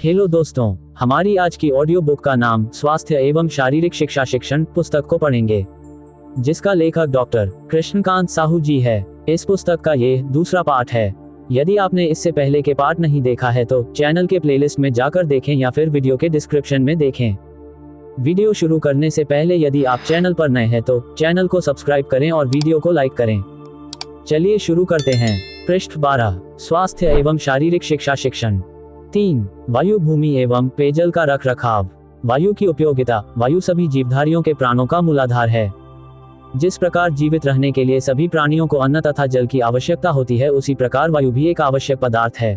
Hello दोस्तों, हमारी आज की ऑडियो बुक का नाम स्वास्थ्य एवं शारीरिक शिक्षा शिक्षण पुस्तक को पढ़ेंगे, जिसका लेखक डॉक्टर कृष्णकांत साहू जी है। इस पुस्तक का ये दूसरा पार्ट है। यदि आपने इससे पहले के पार्ट नहीं देखा है तो चैनल के प्लेलिस्ट में जाकर देखें या फिर वीडियो के डिस्क्रिप्शन में देखें। वीडियो शुरू करने से पहले यदि आप चैनल पर नए हैं तो चैनल को सब्सक्राइब करें और वीडियो को लाइक करें। चलिए शुरू करते हैं। पृष्ठ 12, स्वास्थ्य एवं शारीरिक शिक्षा शिक्षण। 3, वायु, भूमि एवं पेयजल का रख रखाव। वायु की उपयोगिता। वायु सभी जीवधारियों के प्राणों का मूलाधार है। जिस प्रकार जीवित रहने के लिए सभी प्राणियों को अन्न तथा जल की आवश्यकता होती है, उसी प्रकार वायु भी एक आवश्यक पदार्थ है।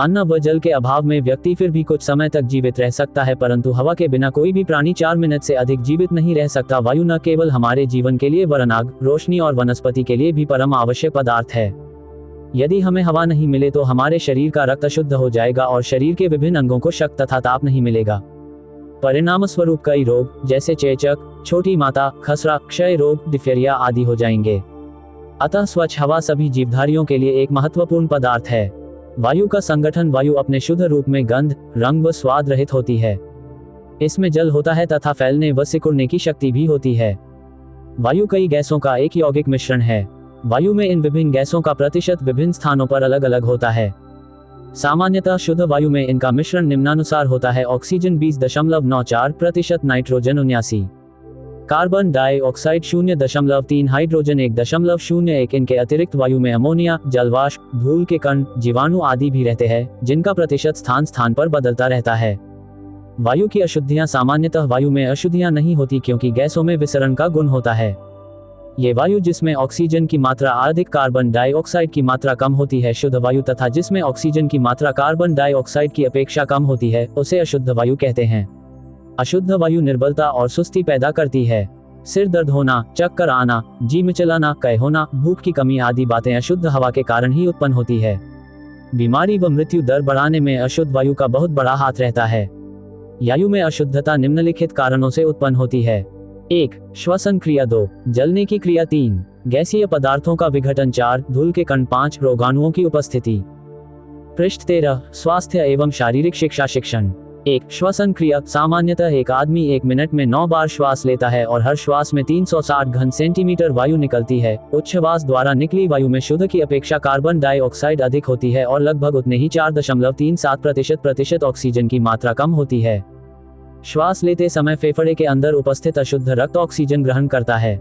अन्न व जल के अभाव में व्यक्ति फिर भी कुछ समय तक जीवित रह सकता है, परंतु हवा के बिना कोई भी प्राणी 4 मिनट से अधिक जीवित नहीं रह सकता। वायु न केवल हमारे जीवन के लिए वरन आग, रोशनी और वनस्पति के लिए भी परम आवश्यक पदार्थ है। यदि हमें हवा नहीं मिले तो हमारे शरीर का रक्त अशुद्ध हो जाएगा और शरीर के विभिन्न अंगों को शक्ति तथा ताप नहीं मिलेगा। परिणाम स्वरूप कई रोग जैसे चेचक, छोटी माता, खसरा, क्षय रोग, डिफेरिया आदि हो जाएंगे। अतः स्वच्छ हवा सभी जीवधारियों के लिए एक महत्वपूर्ण पदार्थ है। वायु का संगठन। वायु अपने शुद्ध रूप में गंध, रंग व स्वाद रहित होती है। इसमें जल होता है तथा फैलने व सिकुड़ने की शक्ति भी होती है। वायु कई गैसों का एक यौगिक मिश्रण है। वायु में इन विभिन्न गैसों का प्रतिशत विभिन्न स्थानों पर अलग अलग होता है। सामान्यतः शुद्ध वायु में इनका मिश्रण निम्नानुसार होता है: oxygen 20.94%, nitrogen 79, carbon dioxide 0.3, hydrogen 1.01। इनके अतिरिक्त वायु में अमोनिया, जलवाष्प, धूल के कण, जीवाणु आदि भी रहते हैं, जिनका प्रतिशत स्थान स्थान पर बदलता रहता है। वायु की अशुद्धियां। सामान्यतः वायु में अशुद्धियां नहीं होती क्योंकि गैसों में विसरण का गुण होता है। ये वायु जिसमें ऑक्सीजन की मात्रा अधिक, कार्बन डाइऑक्साइड की मात्रा कम होती है, शुद्ध वायु, तथा जिसमें ऑक्सीजन की मात्रा कार्बन डाइऑक्साइड की अपेक्षा कम होती है, उसे अशुद्ध वायु कहते हैं। अशुद्ध वायु निर्बलता और सुस्ती पैदा करती है। सिर दर्द होना, चक्कर आना, जी मिचलाना, कह होना, भूख की कमी आदि बातें अशुद्ध हवा के कारण ही उत्पन्न होती है। बीमारी व मृत्यु दर बढ़ाने में अशुद्ध वायु का बहुत बड़ा हाथ रहता है। वायु में अशुद्धता निम्नलिखित कारणों से उत्पन्न होती है: 1. श्वसन क्रिया। 2. जलने की क्रिया। 3. गैसीय पदार्थों का विघटन। 4. धूल के कण। 5. रोगाणुओं की उपस्थिति। पृष्ठ 13, स्वास्थ्य एवं शारीरिक शिक्षा शिक्षण। 1. श्वसन क्रिया। सामान्यतः एक आदमी 1 मिनट में 9 बार श्वास लेता है और हर श्वास में 360 घन सेंटीमीटर वायु निकलती है। उच्छ्वास द्वारा निकली वायु में शुद्ध की अपेक्षा कार्बन डाइऑक्साइड अधिक होती है और लगभग उतने ही 4.37% ऑक्सीजन की मात्रा कम होती है। श्वास लेते समय फेफड़े के अंदर उपस्थित अशुद्ध रक्त ऑक्सीजन ग्रहण करता है।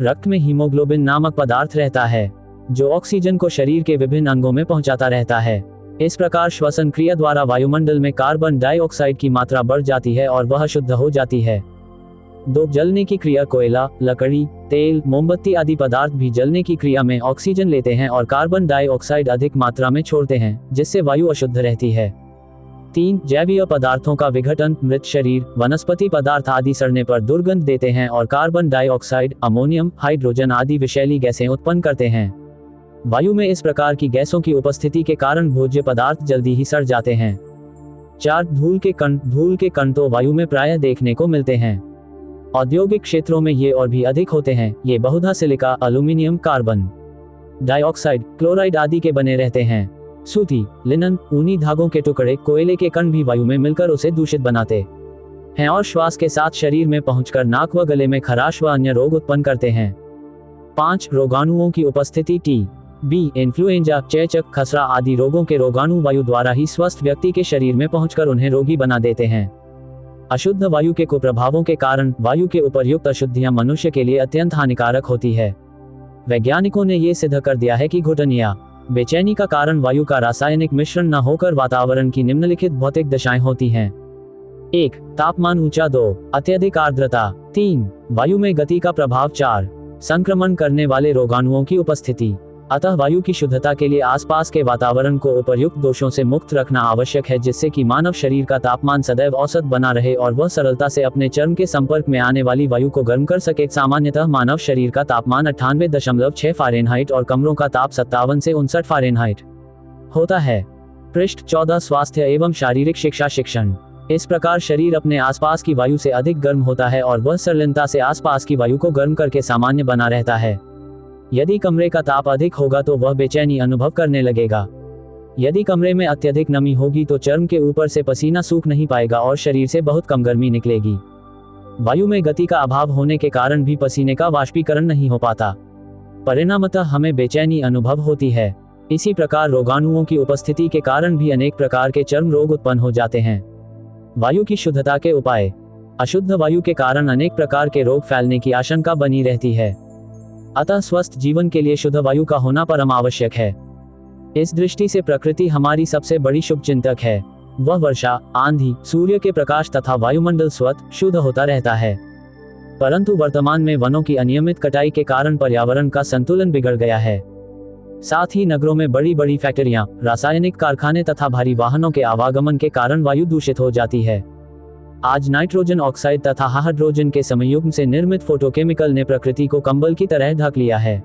रक्त में हीमोग्लोबिन नामक पदार्थ रहता है, जो ऑक्सीजन को शरीर के विभिन्न अंगों में पहुंचाता रहता है। इस प्रकार श्वसन क्रिया द्वारा वायुमंडल में कार्बन डाइऑक्साइड की मात्रा बढ़ जाती है और वह शुद्ध हो जाती है। 2. जलने की क्रिया। कोयला, लकड़ी, तेल, मोमबत्ती आदि पदार्थ भी जलने की क्रिया में ऑक्सीजन लेते हैं और कार्बन डाइऑक्साइड अधिक मात्रा में छोड़ते हैं, जिससे वायु अशुद्ध रहती है। 3. जैवीय पदार्थों का विघटन। मृत शरीर, वनस्पति पदार्थ आदि सड़ने पर दुर्गंध देते हैं और कार्बन डाइऑक्साइड, अमोनियम, हाइड्रोजन आदि विषैली गैसें उत्पन्न करते हैं। वायु में इस प्रकार की गैसों की उपस्थिति के कारण भोज्य पदार्थ जल्दी ही सड़ जाते हैं। 4. धूल के कण। धूल के कण तो वायु में प्रायः देखने को मिलते हैं। औद्योगिक क्षेत्रों में ये और भी अधिक होते हैं। ये बहुधा silica, aluminium, carbon dioxide, chloride आदि के बने रहते हैं। सूती, लिनन, ऊनी धागों के टुकड़े, कोयले के कण भी वायु में मिलकर उसे दूषित बनाते हैं और श्वास के साथ शरीर में पहुंचकर नाक व गले में खराश व अन्य रोग उत्पन्न करते हैं। 5. रोगाणुओं की उपस्थिति। टीबी, इन्फ्लुएंजा, चेचक, खसरा आदि रोगों के रोगाणु वायु द्वारा ही स्वस्थ व्यक्ति के शरीर में पहुंचकर उन्हें रोगी बना देते हैं। अशुद्ध वायु के कुप्रभावों के कारण वायु के उपर्युक्त अशुद्धियां मनुष्य के लिए अत्यंत हानिकारक होती है। वैज्ञानिकों ने ये सिद्ध कर दिया है कि घुटन या बेचैनी का कारण वायु का रासायनिक मिश्रण न होकर वातावरण की निम्नलिखित भौतिक दशाएं होती हैं: 1. तापमान ऊंचा। 2. अत्यधिक आर्द्रता। 3. वायु में गति का प्रभाव। 4. संक्रमण करने वाले रोगाणुओं की उपस्थिति। अतः वायु की शुद्धता के लिए आसपास के वातावरण को उपर्युक्त दोषों से मुक्त रखना आवश्यक है, जिससे कि मानव शरीर का तापमान सदैव औसत बना रहे और वह सरलता से अपने चर्म के संपर्क में आने वाली वायु को गर्म कर सके। सामान्यतः मानव शरीर का तापमान 98.6 फ़ारेनहाइट और कमरों का ताप 57 से 59 फ़ारेनहाइट होता है। पृष्ठ 14, स्वास्थ्य एवं शारीरिक शिक्षा शिक्षण। इस प्रकार शरीर अपने आसपास की वायु से अधिक गर्म होता है और वह सरलता से आसपास की वायु को गर्म करके सामान्य बना रहता है। यदि कमरे का ताप अधिक होगा तो वह बेचैनी अनुभव करने लगेगा। यदि कमरे में अत्यधिक नमी होगी तो चर्म के ऊपर से पसीना सूख नहीं पाएगा और शरीर से बहुत कम गर्मी निकलेगी। वायु में गति का अभाव होने के कारण भी पसीने का वाष्पीकरण नहीं हो पाता। परिणामतः हमें बेचैनी अनुभव होती है। इसी प्रकार रोगाणुओं की उपस्थिति के कारण भी अनेक प्रकार के चर्म रोग उत्पन्न हो जाते हैं। वायु की शुद्धता के उपाय। अशुद्ध वायु के कारण अनेक प्रकार के रोग फैलने की आशंका बनी रहती है। अतः स्वस्थ जीवन के लिए शुद्ध वायु का होना परम आवश्यक है। इस दृष्टि से प्रकृति हमारी सबसे बड़ी शुभचिंतक है। वह वर्षा, आंधी, सूर्य के प्रकाश तथा वायुमंडल स्वतः शुद्ध होता रहता है। परंतु वर्तमान में वनों की अनियमित कटाई के कारण पर्यावरण का संतुलन बिगड़ गया है। साथ ही नगरों में बड़ी बड़ी फैक्ट्रियां, रासायनिक कारखाने तथा भारी वाहनों के आवागमन के कारण वायु दूषित हो जाती है। आज नाइट्रोजन ऑक्साइड तथा हाइड्रोजन के संयुग्म से निर्मित फोटोकेमिकल ने प्रकृति को कंबल की तरह ढक लिया है।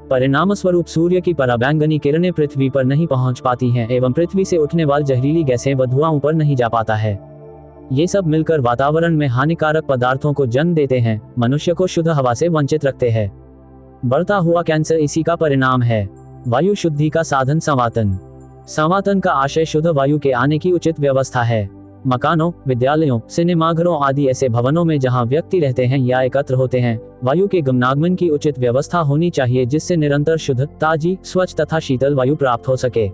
परिणामस्वरूप सूर्य की पराबैंगनी किरणें पृथ्वी पर नहीं पहुंच पाती हैं एवं पृथ्वी से उठने वाली जहरीली गैसें व धुआं ऊपर नहीं जा पाता है। ये सब मिलकर वातावरण में हानिकारक पदार्थों को जन्म देते हैं, मनुष्य को शुद्ध हवा से वंचित रखते हैं। बढ़ता हुआ कैंसर इसी का परिणाम है। वायु शुद्धि का साधन संवातन। संवातन का आशय शुद्ध वायु के आने की उचित व्यवस्था है। मकानों, विद्यालयों, सिनेमाघरों आदि ऐसे भवनों में जहां व्यक्ति रहते हैं या एकत्र होते हैं, वायु के गमनागमन की उचित व्यवस्था होनी चाहिए जिससे निरंतर शुद्ध, ताजी, स्वच्छ तथा शीतल वायु प्राप्त हो सके।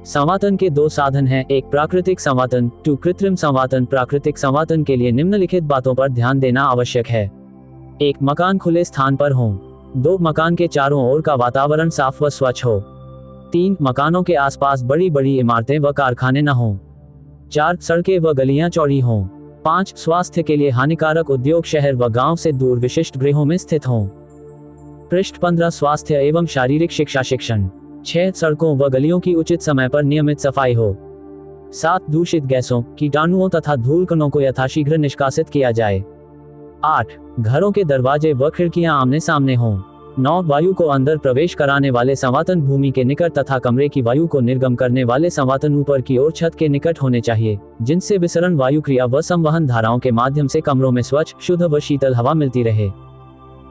संवातन के दो साधन हैं, एक प्राकृतिक संवातन, 2 कृत्रिम संवातन। प्राकृतिक संवातन के लिए निम्नलिखित बातों पर ध्यान देना आवश्यक है। 1. मकान खुले स्थान पर हो। 2. मकान के चारों ओर का वातावरण साफ व स्वच्छ हो। 3. मकानों के आसपास बड़ी बड़ी इमारतें व कारखाने न हों। 4. सड़कें व गलियां चौड़ी हों। 5. स्वास्थ्य के लिए हानिकारक उद्योग शहर व गांव से दूर विशिष्ट गृहों में स्थित हों। पृष्ठ 15 स्वास्थ्य एवं शारीरिक शिक्षा शिक्षण। 6. सड़कों व गलियों की उचित समय पर नियमित सफाई हो। 7. दूषित गैसों, कीटाणुओं तथा धूल कणों को यथाशीघ्र निष्कासित किया जाए। 8. घरों के दरवाजे व खिड़कियां आमने सामने हों। 9. वायु को अंदर प्रवेश कराने वाले संवातन भूमि के निकट तथा कमरे की वायु को निर्गम करने वाले संवातन ऊपर की ओर छत के निकट होने चाहिए, जिनसे विसरण वायु क्रिया व संवहन धाराओं के माध्यम से कमरों में स्वच्छ, शुद्ध व शीतल हवा मिलती रहे।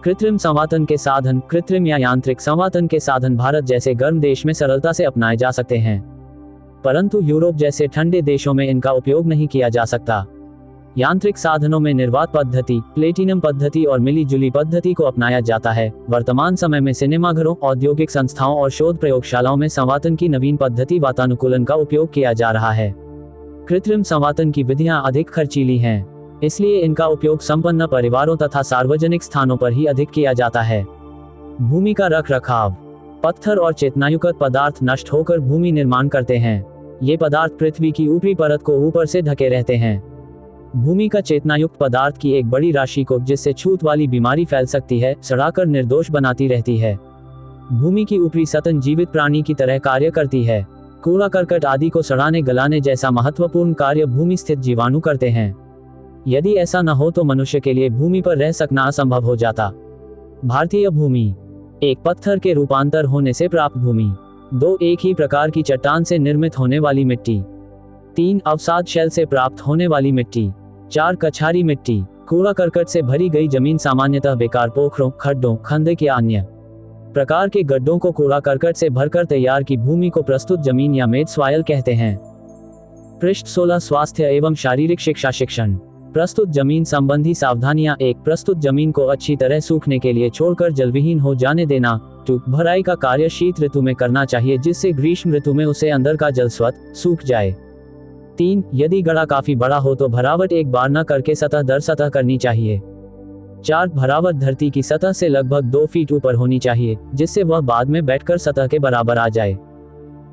कृत्रिम संवातन के साधन। कृत्रिम या यांत्रिक संवातन के साधन भारत जैसे गर्म देश में सरलता से अपनाए जा सकते हैं, परंतु यूरोप जैसे ठंडे देशों में इनका उपयोग नहीं किया जा सकता। यांत्रिक साधनों में निर्वात पद्धति, प्लेटिनम पद्धति और मिली जुली पद्धति को अपनाया जाता है। वर्तमान समय में सिनेमाघरों, औद्योगिक संस्थाओं और शोध प्रयोगशालाओं में संवातन की नवीन पद्धति वातानुकूलन का उपयोग किया जा रहा है। कृत्रिम संवातन की विधियां अधिक खर्चीली हैं, इसलिए इनका उपयोग संपन्न परिवारों तथा सार्वजनिक स्थानों पर ही अधिक किया जाता है। भूमि का रख रखाव। पत्थर और चेतनायुक्त पदार्थ नष्ट होकर भूमि निर्माण करते हैं। ये पदार्थ पृथ्वी की ऊपरी परत को ऊपर से ढके रहते हैं। भूमि का चेतनायुक्त पदार्थ की एक बड़ी राशि को, जिससे छूत वाली बीमारी फैल सकती है, सड़ाकर निर्दोष बनाती रहती है। भूमि की ऊपरी सतह जीवित प्राणी की तरह कार्य करती है। कूड़ा करकट आदि को सड़ाने गलाने जैसा महत्वपूर्ण कार्य भूमि स्थित जीवाणु करते हैं। यदि ऐसा न हो तो मनुष्य के लिए भूमि पर रह सकना असंभव हो जाता। भारतीय भूमि। 1. पत्थर के रूपांतर होने से प्राप्त भूमि। 2. एक ही प्रकार की चट्टान से निर्मित होने वाली मिट्टी। 3. अवसाद शैल से प्राप्त होने वाली मिट्टी। 4. कछारी मिट्टी। कूड़ा करकट से भरी गई जमीन सामान्यतः बेकार पोखरों, खड्डों, खंदक या अन्य प्रकार के गड्ढों को कूड़ा करकट से भरकर तैयार की भूमि को प्रस्तुत जमीन या मेड सॉइल कहते हैं। पृष्ठ 16 स्वास्थ्य एवं शारीरिक शिक्षा शिक्षण। प्रस्तुत जमीन संबंधी सावधानियां। 1. प्रस्तुत जमीन को अच्छी तरह सूखने के लिए छोड़कर जलविहीन हो जाने देना। 2. भराई का कार्य शीत ऋतु में करना चाहिए, जिससे ग्रीष्म ऋतु में उसे अंदर का जल स्वतः सूख जाए। 3. यदि गड्ढा काफी बड़ा हो तो भरावट एक बार न करके सतह दर सतह करनी चाहिए। 4. भरावट धरती की सतह से लगभग 2 फीट ऊपर होनी चाहिए, जिससे वह बाद में बैठकर सतह के बराबर आ जाए।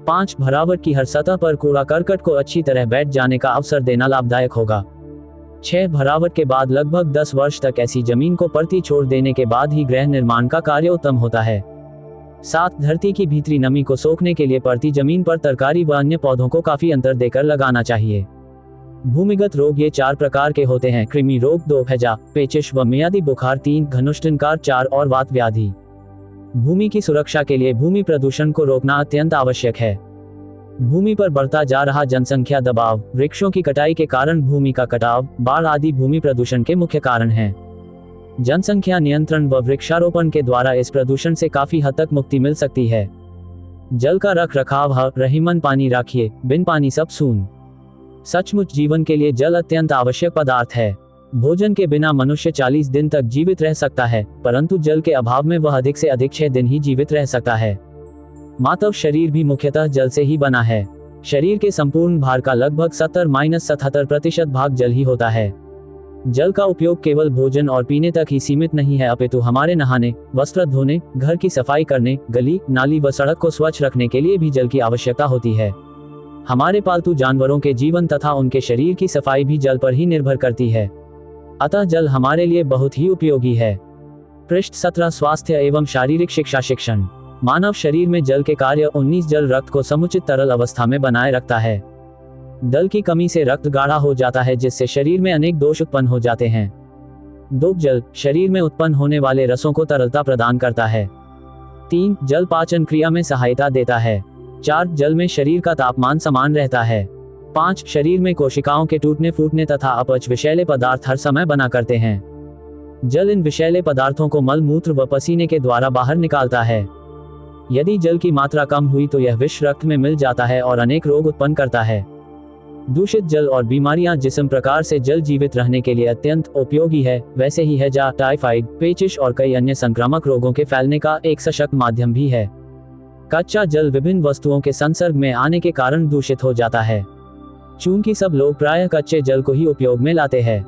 5. भरावट की हर सतह पर कूड़ा करकट को अच्छी तरह बैठ जाने का अवसर देना लाभदायक होगा। 6. भरावट के बाद लगभग 10 वर्ष तक ऐसी जमीन को परती छोड़ देने के बाद ही गृह निर्माण का कार्य उत्तम होता है। 7. धरती की भीतरी नमी को सोखने के लिए परती जमीन पर तरकारी व अन्य पौधों को काफी अंतर देकर लगाना चाहिए। भूमिगत रोग ये 4 प्रकार के होते हैं। कृमि रोग 2, हैजा, पेचिश व मियादी बुखार 3, घनुष्टनकार 4 और वात व्याधि। भूमि की सुरक्षा के लिए भूमि प्रदूषण को रोकना अत्यंत आवश्यक है। भूमि पर बढ़ता जा रहा जनसंख्या दबाव, वृक्षों की कटाई के कारण भूमि का कटाव, बाढ़ आदि भूमि प्रदूषण के मुख्य कारण हैं। जनसंख्या नियंत्रण व वृक्षारोपण के द्वारा इस प्रदूषण से काफी हद तक मुक्ति मिल सकती है। जल का रख रखाव ह रहीमन पानी राखिए, बिन पानी सब सून। सचमुच जीवन के लिए जल अत्यंत आवश्यक पदार्थ है। भोजन के बिना मनुष्य 40 दिन तक जीवित रह सकता है, परंतु जल के अभाव में वह अधिक से अधिक 6 दिन ही जीवित रह सकता है। मानव शरीर भी मुख्यतः जल से ही बना है। शरीर के संपूर्ण भार का लगभग 70-77% भाग जल ही होता है। जल का उपयोग केवल भोजन और पीने तक ही सीमित नहीं है, अपितु हमारे नहाने, वस्त्र धोने, घर की सफाई करने, गली, नाली व सड़क को स्वच्छ रखने के लिए भी जल की आवश्यकता होती है। हमारे पालतू जानवरों के जीवन तथा उनके शरीर की सफाई भी जल पर ही निर्भर करती है। अतः जल हमारे लिए बहुत ही उपयोगी है। पृष्ठ 17 स्वास्थ्य एवं शारीरिक शिक्षा शिक्षण। मानव शरीर में जल के कार्य 19 जल रक्त को समुचित तरल अवस्था में बनाए रखता है। जल की कमी से रक्त गाढ़ा हो जाता है, जिससे शरीर में अनेक दोष उत्पन्न हो जाते हैं। 2 जल शरीर में उत्पन्न होने वाले रसों को तरलता प्रदान करता है। 3 जल पाचन क्रिया में सहायता देता है। 4 जल में शरीर का तापमान समान रहता है। 5 शरीर में कोशिकाओं के टूटने फूटने तथा अपच विषैले पदार्थ हर समय बना करते हैं। जल इन विषैले पदार्थों को मल मूत्र व पसीने के द्वारा बाहर निकालता है। यदि जल की मात्रा कम हुई तो यह विष रक्त में मिल जाता है और अनेक रोग उत्पन्न करता है। दूषित जल और बीमारियां जिस प्रकार से जल जीवित रहने के लिए अत्यंत उपयोगी है, वैसे ही हैजा, टाइफाइड, पेचिश और कई अन्य संक्रामक रोगों के फैलने का एक सशक्त माध्यम भी है। कच्चा जल विभिन्न वस्तुओं के संसर्ग में आने के कारण दूषित हो जाता है। चूंकि सब लोग प्रायः कच्चे जल को ही उपयोग में लाते हैं,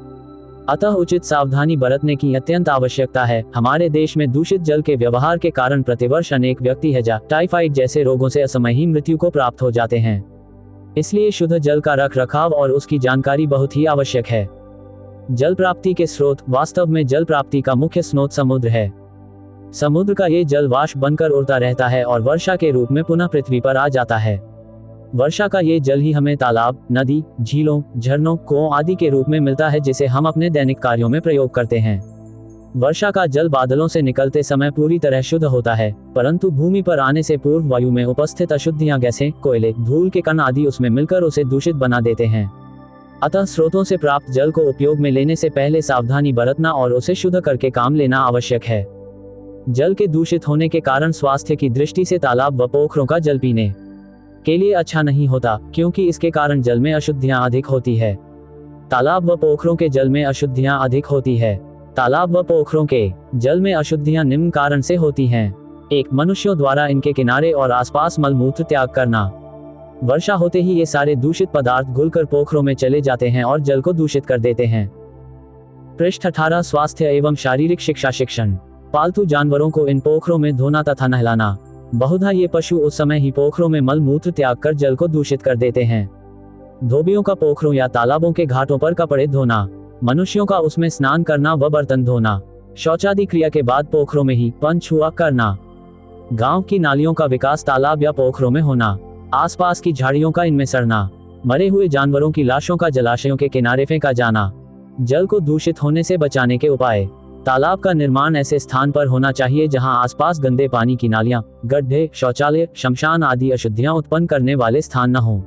अतः उचित सावधानी बरतने की अत्यंत आवश्यकता है। हमारे देश में दूषित जल के व्यवहार के कारण प्रतिवर्ष अनेक व्यक्ति हैजा, टाइफाइड जैसे रोगों से असमय ही मृत्यु को प्राप्त हो जाते हैं। इसलिए शुद्ध जल का रख रखाव और उसकी जानकारी बहुत ही आवश्यक है। जल प्राप्ति के स्रोत। वास्तव में जल प्राप्ति का मुख्य स्रोत समुद्र है। समुद्र का ये जल वाष्प बनकर उड़ता रहता है और वर्षा के रूप में पुनः पृथ्वी पर आ जाता है। वर्षा का ये जल ही हमें तालाब, नदी, झीलों, झरनों, कुओं आदि के रूप में मिलता है, जिसे हम अपने दैनिक कार्यों में प्रयोग करते हैं। वर्षा का जल बादलों से निकलते समय पूरी तरह शुद्ध होता है, परंतु भूमि पर आने से पूर्व वायु में उपस्थित अशुद्धियां, गैसें, कोयले, धूल के कण आदि उसमें मिलकर उसे दूषित बना देते हैं। अतः स्रोतों से प्राप्त जल को उपयोग में लेने से पहले सावधानी बरतना और उसे शुद्ध करके काम लेना आवश्यक है। जल के दूषित होने के कारण स्वास्थ्य की दृष्टि से तालाब व पोखरों का जल पीने के लिए अच्छा नहीं होता, क्योंकि इसके कारण जल में अशुद्धियां अधिक होती है। तालाब व पोखरों के जल में अशुद्धियां अधिक होती है। तालाब व पोखरों के जल में अशुद्धियां निम्न कारण से होती हैं। 1 मनुष्यों द्वारा इनके किनारे और आसपास मलमूत्र त्याग करना। वर्षा होते ही ये सारे दूषित पदार्थ घुलकर पोखरों में चले जाते हैं और जल को दूषित कर देते हैं। पृष्ठ 18 स्वास्थ्य एवं शारीरिक शिक्षा शिक्षण। पालतू जानवरों को इन पोखरों में धोना तथा नहलाना। बहुधा ये पशु उस समय ही पोखरों में मल मूत्र त्याग कर जल को दूषित कर देते हैं। धोबियों का पोखरों या तालाबों के घाटों पर कपड़े धोना, मनुष्यों का उसमें स्नान करना व बर्तन धोना, शौचादि क्रिया के बाद पोखरों में ही पंच हुआ करना। गांव की नालियों का विकास तालाब या पोखरों में होना। आसपास की झाड़ियों का इनमें सड़ना। मरे हुए जानवरों की लाशों का जलाशयों के किनारे फेंका जाना। जल को दूषित होने से बचाने के उपाय। तालाब का निर्माण ऐसे स्थान पर होना चाहिए जहां आसपास गंदे पानी की नालियां, गड्ढे, शौचालय, शमशान आदि अशुद्धियां उत्पन्न करने वाले स्थान न हों।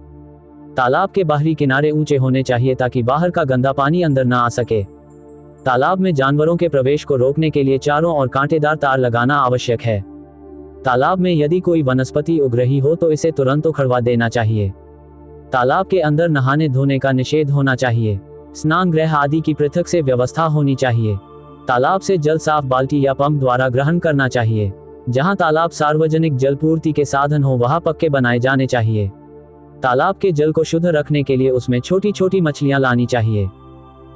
तालाब के बाहरी किनारे ऊंचे होने चाहिए ताकि बाहर का गंदा पानी अंदर न आ सके। तालाब में जानवरों के प्रवेश को रोकने के लिए चारों ओर कांटेदार तार लगाना आवश्यक है। तालाब में यदि कोई वनस्पति उग रही हो तो इसे तुरंत उखड़वा देना चाहिए। तालाब के अंदर नहाने धोने का निषेध होना चाहिए। स्नान गृह आदि की पृथक से व्यवस्था होनी चाहिए। तालाब से जल साफ बाल्टी या पंप द्वारा ग्रहण करना चाहिए। जहां तालाब सार्वजनिक जलपूर्ति के साधन हो वहां पक्के बनाए जाने चाहिए। तालाब के जल को शुद्ध रखने के लिए उसमें छोटी छोटी मछलियां लानी चाहिए।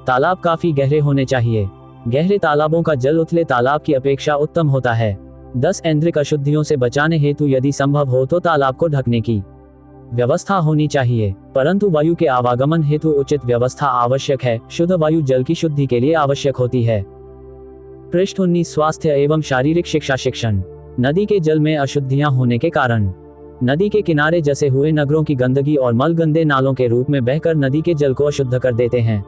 तालाब काफी गहरे होने चाहिए। गहरे तालाबों का जल उथले तालाब की अपेक्षा उत्तम होता है। 10 ऐन्द्रिक अशुद्धियों से बचाने हेतु यदि संभव हो तो तालाब को ढकने की व्यवस्था होनी चाहिए, परंतु वायु के आवागमन हेतु उचित व्यवस्था आवश्यक है। शुद्ध वायु जल की शुद्धि के लिए आवश्यक होती है। पृष्ठ 19 स्वास्थ्य एवं शारीरिक शिक्षा शिक्षण। नदी के जल में अशुद्धियां होने के कारण। नदी के किनारे जसे हुए नगरों की गंदगी और मल गंदे नालों के रूप में बहकर नदी के जल को अशुद्ध कर देते हैं।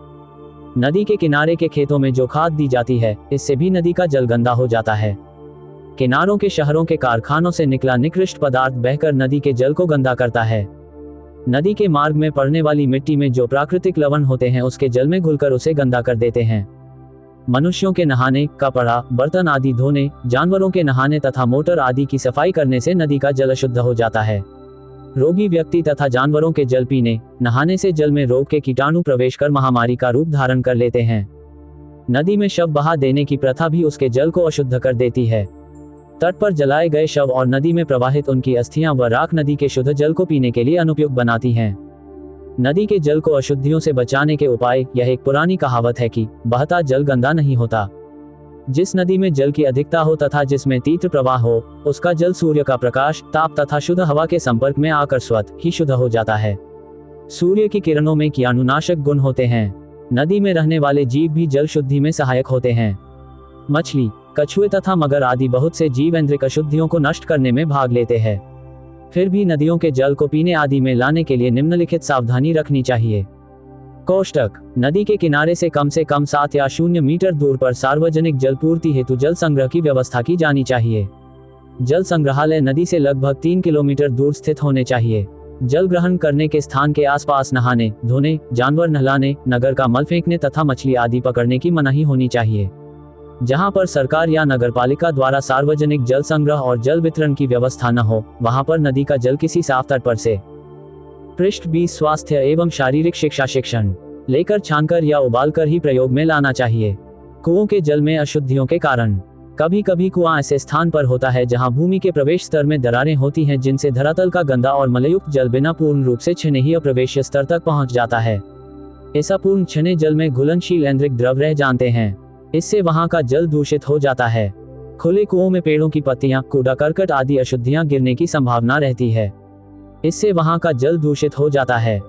नदी के किनारे के खेतों में जो खाद दी जाती है, इससे भी नदी का जल गंदा हो जाता है। किनारों के शहरों के कारखानों से निकला निकृष्ट पदार्थ बहकर नदी के जल को गंदा करता है। नदी के मार्ग में पड़ने वाली मिट्टी में जो प्राकृतिक लवण होते हैं उसके जल में घुलकर उसे गंदा कर देते हैं। मनुष्यों के नहाने, कपड़ा, बर्तन आदि धोने, जानवरों के नहाने तथा मोटर आदि की सफाई करने से नदी का जल अशुद्ध हो जाता है। रोगी व्यक्ति तथा जानवरों के जल पीने, नहाने से जल में रोग के कीटाणु प्रवेश कर महामारी का रूप धारण कर लेते हैं। नदी में शव बहा देने की प्रथा भी उसके जल को अशुद्ध कर देती है। तट पर जलाए गए शव और नदी में प्रवाहित उनकी अस्थियां व राख नदी के शुद्ध जल को पीने के लिए अनुपयुक्त बनाती हैं। नदी के जल को अशुद्धियों से बचाने के उपाय। यह एक पुरानी कहावत है कि बहता जल गंदा नहीं होता। जिस नदी में जल की अधिकता हो तथा जिसमें तीव्र प्रवाह हो, उसका जल सूर्य का प्रकाश, ताप तथा शुद्ध हवा के संपर्क में आकर स्वतः ही शुद्ध हो जाता है। सूर्य की किरणों में कीटाणुनाशक गुण होते हैं। नदी में रहने वाले जीव भी जल शुद्धि में सहायक होते हैं। मछली, कछुए तथा मगर आदि बहुत से जीव ऐन्द्रिक अशुद्धियों को नष्ट करने में भाग लेते हैं। फिर भी नदियों के जल को पीने आदि में लाने के लिए निम्नलिखित सावधानी रखनी चाहिए। कोष्टक, नदी के किनारे से कम 7 या 0 मीटर दूर पर सार्वजनिक जल पूर्ति हेतु जल संग्रह की व्यवस्था की जानी चाहिए। जल संग्रहालय नदी से लगभग 3 किलोमीटर दूर स्थित होने चाहिए। जल ग्रहण करने के स्थान के आसपास नहाने, धोने, जानवर नहलाने, नगर का मल फेंकने तथा मछली आदि पकड़ने की मनाही होनी चाहिए। जहां पर सरकार या नगरपालिका द्वारा सार्वजनिक जल संग्रह और जल वितरण की व्यवस्था न हो, वहां पर नदी का जल किसी साफ तट पर से। पृष्ठ 20 स्वास्थ्य एवं शारीरिक शिक्षा शिक्षण लेकर छानकर या उबालकर ही प्रयोग में लाना चाहिए। कुओं के जल में अशुद्धियों के कारण। कभी कभी कुआं ऐसे स्थान पर होता है जहां भूमि के प्रवेश स्तर में दरारें होती हैं, जिनसे धरातल का गंदा और मलयुक्त जल बिना पूर्ण रूप से छिने ही अप्रवेश्य स्तर तक पहुंच जाता है। इस अपूर्ण छिने जल में घुलनशील ऐन्द्रिक द्रव रह जाते हैं। इससे वहां का जल दूषित हो जाता है। खुले कुओं में पेड़ों की पत्तियां, कूड़ा करकट आदि अशुद्धियां गिरने की संभावना रहती है। इससे वहां का जल दूषित हो जाता है।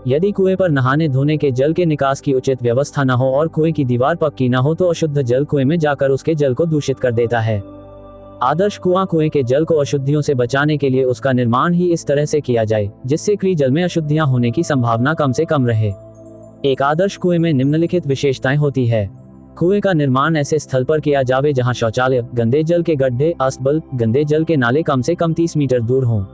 यदि कुएं पर नहाने धोने के जल के निकास की उचित व्यवस्था न हो और कुएं की दीवार पक्की न हो, तो अशुद्ध जल कुएं में जाकर उसके जल को दूषित कर देता है। आदर्श कुएं के जल को अशुद्धियों से बचाने के लिए उसका निर्माण ही इस तरह से किया जाए जिससे क्रिया जल में अशुद्धियां होने की संभावना कम से कम रहे। एक आदर्श कुएं में निम्नलिखित विशेषताएं होती है। कुएं का निर्माण ऐसे स्थल पर किया जावे जहां शौचालय, गंदे जल के गड्ढे, अस्तबल, गंदे जल के नाले कम से कम 30 मीटर दूर हों।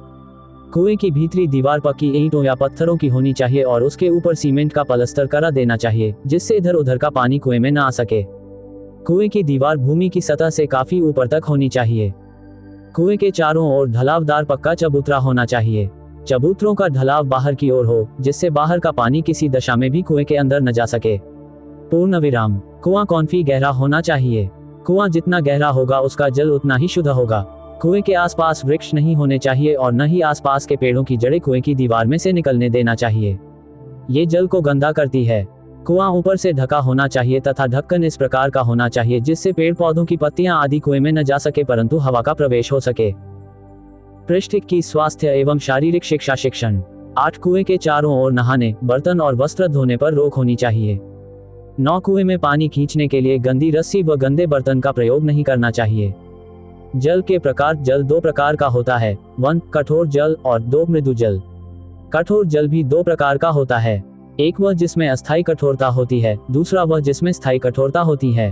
कुएं की भीतरी दीवार पक्की ईंटों या पत्थरों की होनी चाहिए और उसके ऊपर सीमेंट का पलस्तर करा देना चाहिए, जिससे इधर उधर का पानी कुएं में न आ सके। कुएं की दीवार भूमि की सतह से काफी ऊपर तक होनी चाहिए। कुएं के चारों ओर ढलावदार पक्का चबूतरा होना चाहिए। चबूतरों का ढलाव बाहर की ओर हो, जिससे बाहर का पानी किसी दशा में भी कुएं के अंदर न जा सके। पूर्ण विराम। कुआं कॉन्फी गहरा होना चाहिए। कुआं जितना गहरा होगा उसका जल उतना ही शुद्ध होगा। कुएं के आसपास वृक्ष नहीं होने चाहिए और न ही आसपास के पेड़ों की जड़ें कुएं की दीवार में से निकलने देना चाहिए। ये जल को गंदा करती है। कुआं ऊपर से ढका होना चाहिए तथा ढक्कन इस प्रकार का होना चाहिए जिससे पेड़ पौधों की पत्तियां आदि कुएं में न जा सके परंतु हवा का प्रवेश हो सके। पृष्ठ 21 स्वास्थ्य एवं शारीरिक शिक्षा शिक्षण 8 कुएं के चारों ओर नहाने, बर्तन और वस्त्र धोने पर रोक होनी चाहिए। 9 कुएं में पानी खींचने के लिए गंदी रस्सी व गंदे बर्तन का प्रयोग नहीं करना चाहिए। जल के प्रकार। जल 2 प्रकार का होता है, 1 कठोर जल और 2 मृदु जल। कठोर जल भी 2 प्रकार का होता है, एक वह जिसमें अस्थायी कठोरता होती है, दूसरा वह जिसमें स्थायी कठोरता होती है।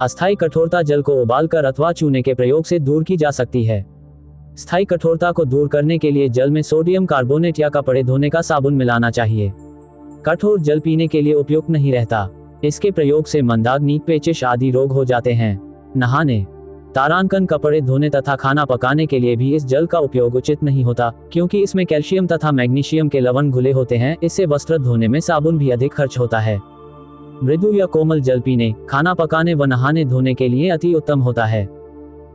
अस्थायी कठोरता जल को उबालकर अथवा चूने के प्रयोग से दूर की जा सकती है। स्थायी कठोरता को दूर करने के लिए जल में सोडियम कार्बोनेट या कपड़े धोने का साबुन मिलाना चाहिए। कठोर जल पीने के लिए उपयुक्त नहीं रहता। इसके प्रयोग से मंदाग्नि, पेचिश आदि रोग हो जाते हैं। नहाने, तारांकन, कपड़े धोने तथा खाना पकाने के लिए भी इस जल का उपयोग उचित नहीं होता, क्योंकि इसमें कैल्शियम तथा मैग्नीशियम के लवण घुले होते हैं। इससे वस्त्र धोने में साबुन भी अधिक खर्च होता है। मृदु या कोमल जल पीने, खाना पकाने व नहाने धोने के लिए अति उत्तम होता है।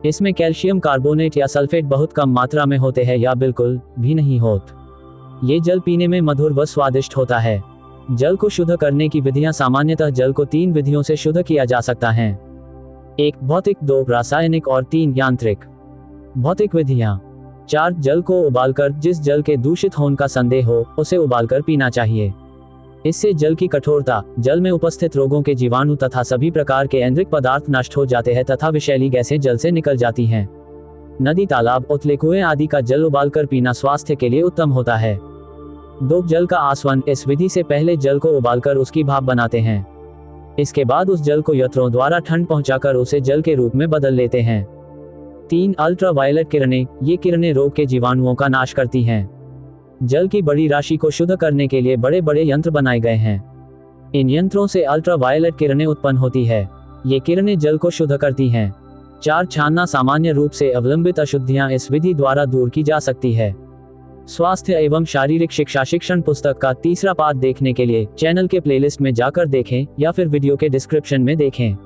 इसमें कैल्शियम कार्बोनेट या सल्फेट बहुत कम मात्रा में होते हैं या बिल्कुल भी नहीं होते। ये जल पीने में मधुर व स्वादिष्ट होता है। जल को शुद्ध करने की विधियां। सामान्यतः जल को 3 विधियों से शुद्ध किया जा सकता है, 1 भौतिक, 2 रासायनिक और 3 यांत्रिक। भौतिक विधियां। 4 जल को उबालकर, जिस जल के दूषित होने का संदेह हो उसे उबालकर पीना चाहिए। इससे जल की कठोरता, जल में उपस्थित रोगों के जीवाणु तथा सभी प्रकार के ऐन्द्रिक पदार्थ नष्ट हो जाते हैं तथा विषैली गैसें जल से निकल जाती हैं। नदी, तालाब, उथले कुएं आदि का जल उबालकर पीना स्वास्थ्य के लिए उत्तम होता है। 2 जल का आसवन। इस विधि से पहले जल को उबालकर उसकी भाप बनाते हैं। इसके बाद उस जल को यंत्रों द्वारा ठंड पहुंचाकर उसे जल के रूप में बदल लेते हैं। 3 अल्ट्रावायलेट किरणें। ये किरणें रोग के जीवाणुओं का नाश करती हैं। जल की बड़ी राशि को शुद्ध करने के लिए बड़े बड़े यंत्र बनाए गए हैं। इन यंत्रों से अल्ट्रावायलेट किरणें उत्पन्न होती है। ये किरणें जल को शुद्ध करती हैं। 4 छानना सामान्य रूप से अवलंबित अशुद्धियां इस विधि द्वारा दूर की जा सकती है। स्वास्थ्य एवं शारीरिक शिक्षा शिक्षण पुस्तक का तीसरा पाठ देखने के लिए चैनल के प्लेलिस्ट में जाकर देखें या फिर वीडियो के डिस्क्रिप्शन में देखें।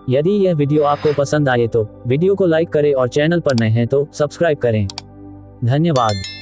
यदि यह वीडियो आपको पसंद आए तो वीडियो को लाइक करें और चैनल पर नए हैं तो सब्सक्राइब करें। धन्यवाद।